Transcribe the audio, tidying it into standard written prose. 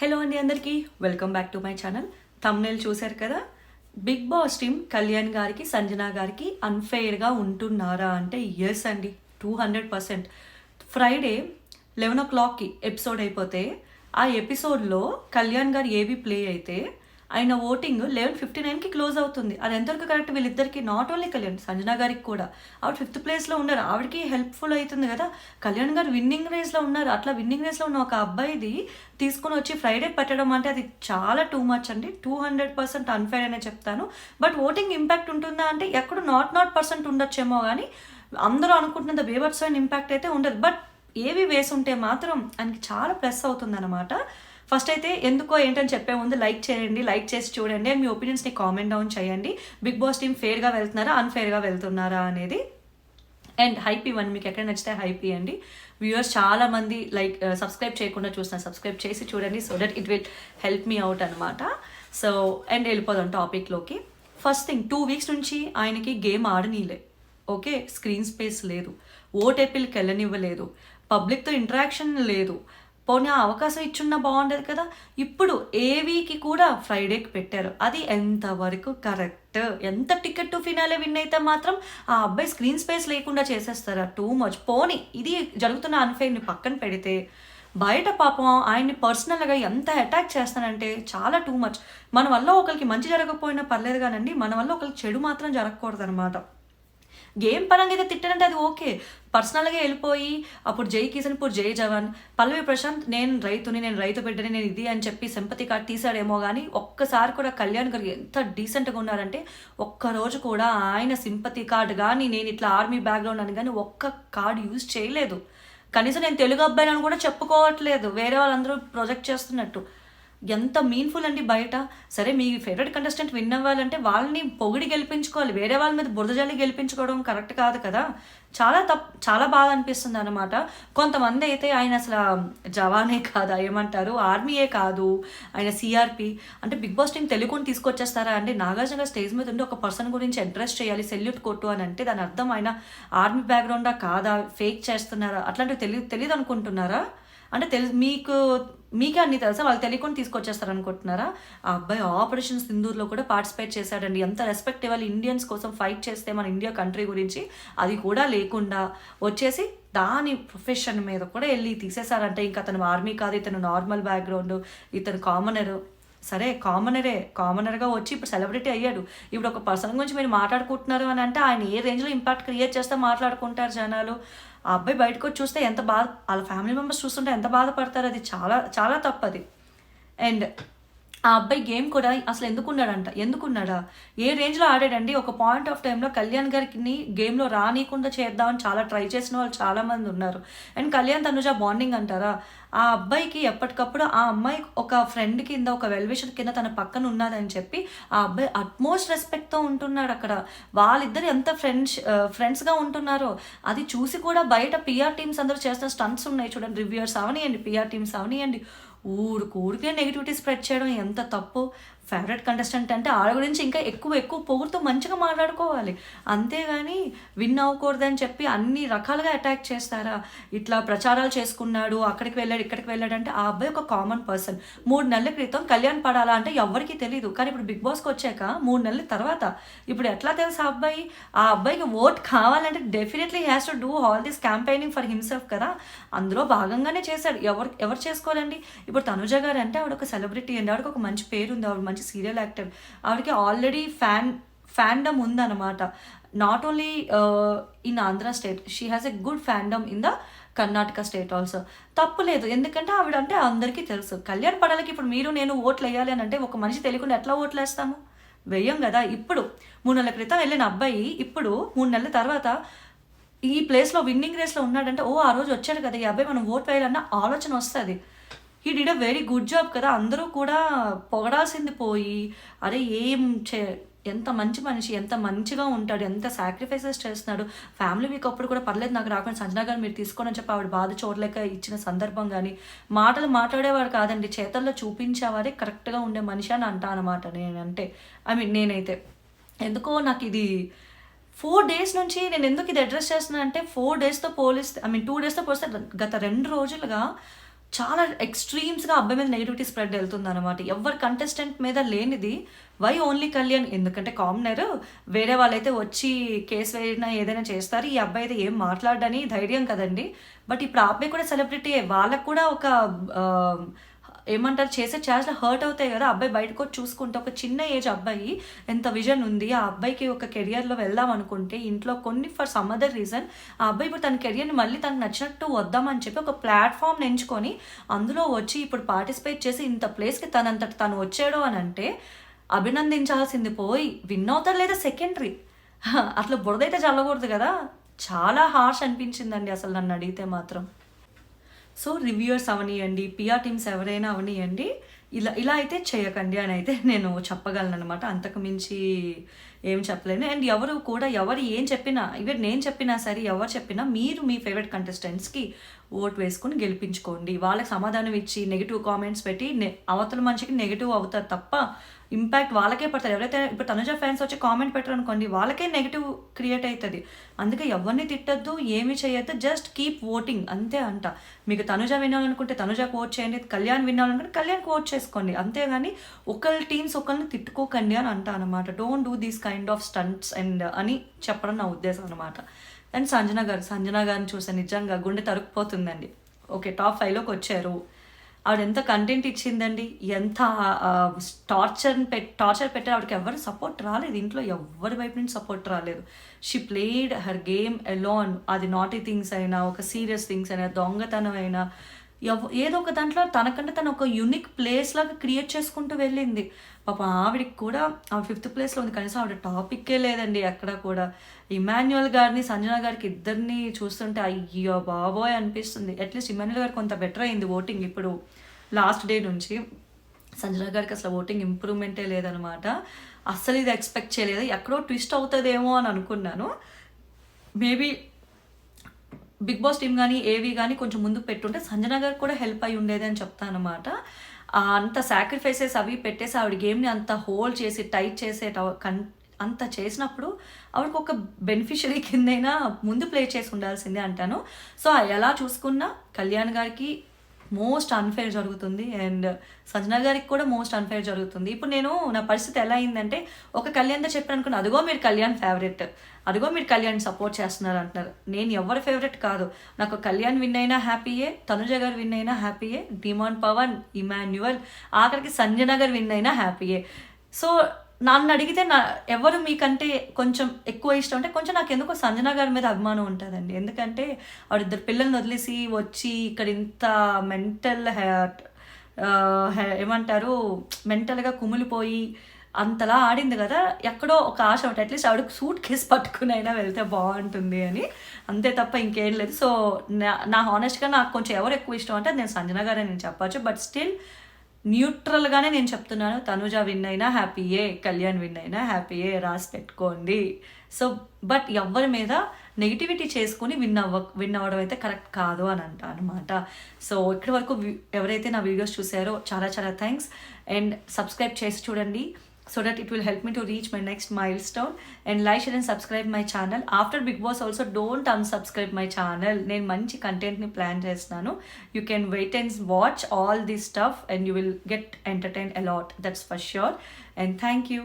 Hello అండి అందరికీ welcome back to my channel. Thumbnail చూశారు కదా. బిగ్ బాస్ టీమ్ కళ్యాణ్ గారికి సంజన గారికి అన్ఫెయిర్గా ఉంటున్నారా అంటే ఎస్ అండి, 200%. ఫ్రైడే 11 o'clockకి ఎపిసోడ్ అయిపోతే ఆ ఎపిసోడ్లో కళ్యాణ్ గారు ఏవి ప్లే అయితే ఆయన ఓటింగ్ 11:59కి క్లోజ్ అవుతుంది. అది ఎంతవరకు కరెక్ట్ వీళ్ళిద్దరికి, నాట్ ఓన్లీ కళ్యాణ్, సంజన గారికి కూడా. ఆవిడ 5th ప్లేస్లో ఉన్నారు, ఆవిడకి హెల్ప్ఫుల్ అవుతుంది కదా. కళ్యాణ్ గారు విన్నింగ్ రేస్లో ఉన్నారు. అట్లా విన్నింగ్ రేస్లో ఉన్న ఒక అబ్బాయిది తీసుకొని వచ్చి ఫ్రైడే పెట్టడం అంటే అది చాలా టూ మచ్ అండి. 200% అన్ఫేర్ అనే చెప్తాను. బట్ ఓటింగ్ ఇంపాక్ట్ ఉంటుందా అంటే ఎక్కడ నాట్ పర్సెంట్ ఉండొచ్చేమో కానీ అందరూ అనుకుంటున్నంత బీభత్సమైన ఇంపాక్ట్ అయితే ఉండదు. బట్ ఏవి వేసి ఉంటే మాత్రం ఆయనకి చాలా ప్లస్ అవుతుంది అనమాట. ఫస్ట్ అయితే ఎందుకో ఏంటని చెప్పే ముందు లైక్ చేయండి, లైక్ చేసి చూడండి అండ్ మీ ఒపీనియన్స్ని కామెంట్ డౌన్ చేయండి. బిగ్ బాస్ టీమ్ ఫేర్గా వెళ్తున్నారా అన్ఫేర్గా వెళ్తున్నారా అనేది. అండ్ హైప్ ఇవ్వండి, మీకు ఎక్కడ నచ్చితే హైప్ ఇవ్వండి. వ్యూవర్స్ చాలా మంది సబ్స్క్రైబ్ చేయకుండా చూస్తున్నారు, సబ్స్క్రైబ్ చేసి చూడండి so that it will help me out అనమాట. సో అండ్ వెళ్ళిపోదాం టాపిక్లోకి. ఫస్ట్ థింగ్, 2 weeks నుంచి ఆయనకి గేమ్ ఆడనీలే. ఓకే, స్క్రీన్ స్పేస్ లేదు, ఓటేపీలకి వెళ్ళనివ్వలేదు, పబ్లిక్తో ఇంటరాక్షన్ లేదు. పోనీ ఆ అవకాశం ఇచ్చున్నా బాగుండేది కదా. ఇప్పుడు ఏవీకి కూడా ఫ్రైడేకి పెట్టారు, అది ఎంతవరకు కరెక్ట్? ఎంత టికెట్ టు ఫినాలే విన్ అయితే మాత్రం ఆ అబ్బాయి స్క్రీన్ స్పేస్ లేకుండా చేసేస్తారా? Too much. పోనీ ఇది జరుగుతున్న అన్ఫెయిర్ని పక్కన పెడితే బయట పాపం ఆయన్ని పర్సనల్గా ఎంత అటాక్ చేస్తానంటే చాలా టూ మచ్. మన వల్ల ఒకరికి మంచి జరగకపోయినా పర్లేదు కానండి, మన వల్ల ఒకరికి చెడు మాత్రం జరగకూడదు అనమాట. గేమ్ పరంగా అయితే తిట్టారంటే అది ఓకే, పర్సనల్గా వెళ్ళిపోయి అప్పుడు జై కిషన్, ఇప్పుడు జై జవాన్, పల్లవి ప్రశాంత్ నేను రైతు బిడ్డని, నేను ఇది అని చెప్పి సింపతి కార్డ్ తీసాడేమో కానీ ఒక్కసారి కూడా కళ్యాణ్ గారు ఎంత డీసెంట్గా ఉన్నారంటే ఒక్కరోజు కూడా ఆయన సింపతి కార్డ్ కానీ నేను ఇట్లా ఆర్మీ బ్యాక్గ్రౌండ్ అని కానీ ఒక్క కార్డు యూజ్ చేయలేదు. కనీసం నేను తెలుగు అబ్బాయిని కూడా చెప్పుకోవట్లేదు, వేరే వాళ్ళందరూ ప్రొజెక్ట్ చేస్తున్నట్టు. ఎంత మీన్ఫుల్ అండి బయట. సరే మీ ఫేవరెట్ కంటెస్టెంట్ విన్ అవ్వాలంటే వాళ్ళని పొగిడి గెలిపించుకోవాలి, వేరే వాళ్ళ మీద బురద జల్లి గెలిపించుకోవడం కరెక్ట్ కాదు కదా. చాలా బాగా అనిపిస్తుంది అనమాట. కొంతమంది అయితే ఆయన అసలు జవానే కాదు, ఏమంటారు ఆర్మీయే కాదు, ఆయన సిఆర్పి అంటే బిగ్ బాస్ టీం తెలుగుని తీసుకొచ్చేస్తారా అండి. నాగార్జున స్టేజ్ మీద ఉండి ఒక పర్సన్ గురించి అడ్రస్ చేయాలి, సెల్యూట్ కొట్టు అని అంటే దాని అర్థం ఆయన ఆర్మీ బ్యాక్గ్రౌండా కాదా, ఫేక్ చేస్తున్నారా, అట్లాంటివి తెలియదు అనుకుంటున్నారా? అంటే మీకే అన్ని తెలుసా, వాళ్ళు తెలియకుండా తీసుకొచ్చేస్తారు అనుకుంటున్నారా? ఆ అబ్బాయి ఆపరేషన్ సింధూర్లో కూడా పార్టిసిపేట్ చేశాడండి. ఎంత రెస్పెక్ట్ ఇవ్వాలి ఇండియన్స్ కోసం ఫైట్ చేస్తే మన ఇండియా కంట్రీ గురించి, అది కూడా లేకుండా వచ్చేసి దాని ప్రొఫెషన్ మీద కూడా వెళ్ళి తీసేశారంటే ఇంకా అతను ఆర్మీ కాదు, ఇతను నార్మల్ బ్యాక్గ్రౌండ్, ఇతను కామనర్. సరే కామనర్గా వచ్చి ఇప్పుడు సెలబ్రిటీ అయ్యాడు. ఇప్పుడు ఒక పర్సన్ గురించి మీరు మాట్లాడుకుంటున్నారు అని అంటే ఆయన ఏ రేంజ్లో ఇంపాక్ట్ క్రియేట్ చేస్తే మాట్లాడుకుంటారు జనాలు. ఆ అబ్బాయి బయటకు వచ్చి చూస్తే ఎంత బాధ, వాళ్ళ ఫ్యామిలీ మెంబర్స్ చూస్తుంటే ఎంత బాధపడతారు. అది చాలా చాలా తప్పది. అండ్ ఆ అబ్బాయి గేమ్ కూడా అసలు ఎందుకున్నాడా, ఏ రేంజ్లో ఆడాడండి. ఒక పాయింట్ ఆఫ్ టైంలో కళ్యాణ్ గారికి గేమ్లో రానియకుండా చేద్దామని చాలా ట్రై చేసిన వాళ్ళు చాలామంది ఉన్నారు. అండ్ కళ్యాణ్ తనుజ బాండింగ్ అంటారా, ఆ అబ్బాయికి ఎప్పటికప్పుడు ఆ అమ్మాయి ఒక ఫ్రెండ్ కింద, ఒక వెల్విషర్ కింద తన పక్కన ఉన్నదని చెప్పి ఆ అబ్బాయి అట్మోస్ట్ రెస్పెక్ట్తో ఉంటున్నాడు అక్కడ. వాళ్ళిద్దరు ఎంత ఫ్రెండ్స్గా ఉంటున్నారో అది చూసి కూడా బయట పిఆర్ టీమ్స్ అందరూ చేస్తున్న స్టంట్స్ ఉన్నాయి చూడండి, రివ్యూయర్స్ అవనియండి, పిఆర్ టీమ్స్ అవనియండి, ఊరికే నెగిటివిటీ స్ప్రెడ్ చేయడం ఎంత తప్పు. ఫేవరెట్ కంటెస్టెంట్ అంటే ఆడ గురించి ఇంకా ఎక్కువ పొగుడుతూ మంచిగా మాట్లాడుకోవాలి, అంతేగాని విన్ అవ్వకూడదని చెప్పి అన్ని రకాలుగా అటాక్ చేస్తారా? ఇట్లా ప్రచారాలు చేసుకున్నాడు, అక్కడికి వెళ్ళాడు ఇక్కడికి వెళ్ళాడు అంటే ఆ అబ్బాయి ఒక కామన్ పర్సన్. 3 నెలల క్రితం కళ్యాణ్ పడాలా అంటే ఎవరికి తెలియదు, కానీ ఇప్పుడు బిగ్ బాస్కి వచ్చాక 3 నెలల తర్వాత ఇప్పుడు ఎట్లా తెలుసు ఆ అబ్బాయికి ఓట్ కావాలంటే definitely has to do all this campaigning for himself కదా. అందులో భాగంగానే చేశాడు. ఎవరు చేసుకోవాలండి. ఇప్పుడు తనుజ గారు అంటే ఆవిడ ఒక సెలబ్రిటీ అండి, ఆవిడకి ఒక మంచి పేరు ఉంది, ఆవిడ మంచి సీరియల్ యాక్టర్, ఆవిడకి ఆల్రెడీ ఫ్యాన్డమ్ ఉందన్నమాట. Not only in Andhra state, she has a good fandom in the Karnataka state also. తప్పులేదు, ఎందుకంటే ఆవిడ అంటే అందరికీ తెలుసు. కళ్యాణ్ పడాలకి ఇప్పుడు మీరు నేను ఓట్లు వేయాలి అని అంటే ఒక మనిషి తెలియకుండా ఎట్లా ఓట్లు వేస్తాము? వెయ్యం కదా. ఇప్పుడు 3 నెలల క్రితం వెళ్ళిన అబ్బాయి ఇప్పుడు 3 నెలల తర్వాత ఈ ప్లేస్లో విన్నింగ్ రేస్లో ఉన్నాడంటే ఆ రోజు వచ్చాడు కదా ఈ అబ్బాయి, మనం ఓట్ వేయాలన్న ఆలోచన వస్తుంది. He did a very good job కదా. అందరూ కూడా పొగడాల్సింది పోయి అరే ఎంత మంచి మనిషి, ఎంత మంచిగా ఉంటాడు, ఎంత సాక్రిఫైసెస్ చేస్తున్నాడు. ఫ్యామిలీ వీక్ అప్పుడు కూడా పర్లేదు నాకు రాకుండా సంజన గారు మీరు తీసుకోని చెప్పి ఆవిడ బాధ చూడలేక ఇచ్చిన సందర్భం కానీ, మాటలు మాట్లాడేవాడు కాదండి, చేతల్లో చూపించేవాడే కరెక్ట్గా ఉండే మనిషి అని అంటా అనమాట నేనంటే. నేనైతే ఎందుకో నాకు ఇది 4 days నుంచి నేను ఎందుకు ఇది అడ్రస్ చేస్తున్నా అంటే 4 daysతో పోలిస్తే 2 daysతో పోలిస్తే గత 2 రోజులుగా చాలా ఎక్స్ట్రీమ్స్గా అబ్బాయి మీద నెగిటివిటీ స్ప్రెడ్ వెళ్తుంది అనమాట. ఎవరి కంటెస్టెంట్ మీద లేనిది వై ఓన్లీ కళ్యాణ్, ఎందుకంటే కామనర్ వేరే వాళ్ళైతే వచ్చి కేసు వేయడం ఏదైనా చేస్తారు, ఈ అబ్బాయి అయితే ఏం మాట్లాడని ధైర్యం కదండి. బట్ ఇప్పుడు ఆ అబ్బాయి కూడా సెలబ్రిటీయే, వాళ్ళకు కూడా ఒక ఏమంటారు చేసే ఛాన్స్లో హర్ట్ అవుతాయి కదా. అబ్బాయి బయటకు వచ్చి చూసుకుంటే ఒక చిన్న ఏజ్ అబ్బాయి ఎంత విజన్ ఉంది, ఆ అబ్బాయికి ఒక కెరియర్లో వెళ్దాం అనుకుంటే ఇంట్లో కొన్ని ఫర్ సమ్ అదర్ రీజన్ ఆ అబ్బాయి ఇప్పుడు తన కెరియర్ని మళ్ళీ తనకు నచ్చినట్టు వద్దామని చెప్పి ఒక ప్లాట్ఫామ్ ఎంచుకొని అందులో వచ్చి ఇప్పుడు పార్టిసిపేట్ చేసి ఇంత ప్లేస్కి తనంతట తను వచ్చాడు అని అంటే అభినందించాల్సింది పోయి విన్ అవుతారు లేదా సెకండరీ. అట్లా బురదైతే చల్లకూడదు కదా. చాలా హార్ష్ అనిపించిందండి అసలు నన్ను అడిగితే మాత్రం. సో రివ్యూయర్స్ అవనియండి, పిఆర్ టీమ్స్ ఎవరైనా అవనియండి, ఇలా అయితే చేయకండి అని అయితే నేను చెప్పగలను అనమాట. అంతకు మించి ఏం చెప్పలేను. అండ్ ఎవరు ఏం చెప్పినా, ఈవెన్ నేను చెప్పినా సరే ఎవరు చెప్పినా మీరు మీ ఫేవరెట్ కంటెస్టెంట్స్కి ఓట్ వేసుకొని గెలిపించుకోండి. వాళ్ళకి సమాధానం ఇచ్చి నెగిటివ్ కామెంట్స్ పెట్టి అవతల మనిషికి నెగిటివ్ అవుతారు తప్ప ఇంపాక్ట్ వాళ్ళకే పడతారు. ఎవరైతే ఇప్పుడు తనుజ ఫ్యాన్స్ వచ్చి కామెంట్ పెట్టారు అనుకోండి, వాళ్ళకే నెగిటివ్ క్రియేట్ అవుతుంది. అందుకే ఎవరిని తిట్టద్దు, ఏమి చేయొద్దు, జస్ట్ కీప్ ఓటింగ్ అంతే అంట. మీకు తనుజ వినాలనుకుంటే తనుజకు ఓట్ చేయండి, కళ్యాణ్ వినాలనుకుంటే కళ్యాణ్కి ఓట్ చేసుకోండి. అంతేగాని ఒకళ్ళ టీమ్స్ ఒకరిని తిట్టుకోకండి అని అంట అనమాట. Don't do these kind of stunts and అని చెప్పడం నా ఉద్దేశం అనమాట. అండ్ సంజన గారిని చూస్తే నిజంగా గుండె తరుక్కుపోతుందండి. ఓకే, టాప్ 5లోకి వచ్చారు. ఆవిడ ఎంత కంటెంట్ ఇచ్చిందండి, ఎంత టార్చర్ పెట్టారు. ఆవిడకి ఎవరు సపోర్ట్ రాలేదు, ఇంట్లో ఎవరి వైపు నుంచి సపోర్ట్ రాలేదు. She played her game alone. అది నాటీ థింగ్స్ అయినా, ఒక సీరియస్ థింగ్స్ అయినా, దొంగతనం అయినా, ఏదో ఒక దాంట్లో తనకంటే తను ఒక యూనిక్ ప్లేస్ లాగా క్రియేట్ చేసుకుంటూ వెళ్ళింది. పాప ఆవిడకి కూడా ఆవిడ 5th ప్లేస్లో ఉంది, కనీసం ఆవిడ టాపిక్కే లేదండి ఎక్కడ కూడా. ఇమాన్యుయల్ గారిని సంజన గారికి ఇద్దరిని చూస్తుంటే అయ్యో బాబోయ్ అనిపిస్తుంది. అట్లీస్ట్ ఇమాన్యుయల్ గారికి కొంత బెటర్ అయింది ఓటింగ్ ఇప్పుడు లాస్ట్ డే నుంచి. సంజన గారికి అసలు ఓటింగ్ ఇంప్రూవ్మెంటే లేదనమాట. అస్సలు ఇది ఎక్స్పెక్ట్ చేయలేదు, ఎక్కడో ట్విస్ట్ అవుతుందేమో అని అనుకున్నాను. మేబీ బిగ్ బాస్ టీమ్ కానీ ఏవి కానీ కొంచెం ముందుకు పెట్టుంటే సంజన గారికి కూడా హెల్ప్ అయి ఉండేది అని చెప్తాను అనమాట. అంత సాక్రిఫైసెస్ అవి పెట్టేసి ఆవిడ గేమ్ని అంత హోల్డ్ చేసి టైట్ అంత చేసినప్పుడు ఆవిడకి ఒక బెనిఫిషరీ కిందైనా ముందు ప్లే చేసి ఉండాల్సిందే అంటాను. సో ఎలా చూసుకున్నా కళ్యాణ్ గారికి మోస్ట్ అన్ఫేర్ జరుగుతుంది అండ్ సంజన గారికి కూడా మోస్ట్ అన్ఫేర్ జరుగుతుంది. ఇప్పుడు నా పరిస్థితి ఎలా అయిందంటే, ఒక కళ్యాణ్తో చెప్పాను అనుకున్నా, అదిగో మీరు కళ్యాణ్ ఫేవరెట్, అదిగో మీరు కళ్యాణ్ సపోర్ట్ చేస్తున్నారు అంటున్నారు. నేను ఎవరి ఫేవరెట్ కాదు, నాకు కళ్యాణ్ విన్ అయినా హ్యాపీయే, తనుజ గారు విన్ అయినా హ్యాపీయే, డిమాండ్ పవన్, ఇమాన్యువల్, ఆఖరికి సంజన గారు విన్ అయినా హ్యాపీయే. సో నన్ను అడిగితే ఎవరు మీకంటే కొంచెం ఎక్కువ ఇష్టం అంటే కొంచెం నాకు ఎందుకో సంజన గారి మీద అభిమానం ఉంటుందండి. ఎందుకంటే ఆవిడ పిల్లల్ని వదిలేసి వచ్చి ఇక్కడ ఇంత ఏమంటారు మెంటల్గా కుమిలిపోయి అంతలా ఆడింది కదా. ఎక్కడో ఒక ఆశ ఉంటుంది, అట్లీస్ట్ ఆవిడకి సూట్ కేసు పట్టుకుని అయినా వెళ్తే బాగుంటుంది అని, అంతే తప్ప ఇంకేం లేదు. సో నా హానెస్ట్గా నాకు కొంచెం ఎవరు ఎక్కువ ఇష్టం అంటే నేను సంజన గారే నేను చెప్పచ్చు. బట్ స్టిల్ న్యూట్రల్గానే నేను చెప్తున్నాను, తనుజ విన్ అయినా హ్యాపీయే, కళ్యాణ్ విన్ అయినా హ్యాపీయే, రాసి పెట్టుకోండి. సో బట్ ఎవరి మీద నెగిటివిటీ చేసుకుని విన్ అవ్వడం అయితే కరెక్ట్ కాదు అని అంట అనమాట. సో ఇక్కడి వరకు ఎవరైతే నా వీడియోస్ చూసారో చాలా చాలా థ్యాంక్స్. అండ్ సబ్స్క్రైబ్ చేసి చూడండి, so that it will help me to reach my next milestone. And like, share and subscribe my channel. After Big Boss also don't unsubscribe my channel. నేను మంచి కంటెంట్ని ప్లాన్ చేస్తున్నాను. You can wait and watch all this stuff and you will get entertained a lot, that's for sure. And thank you.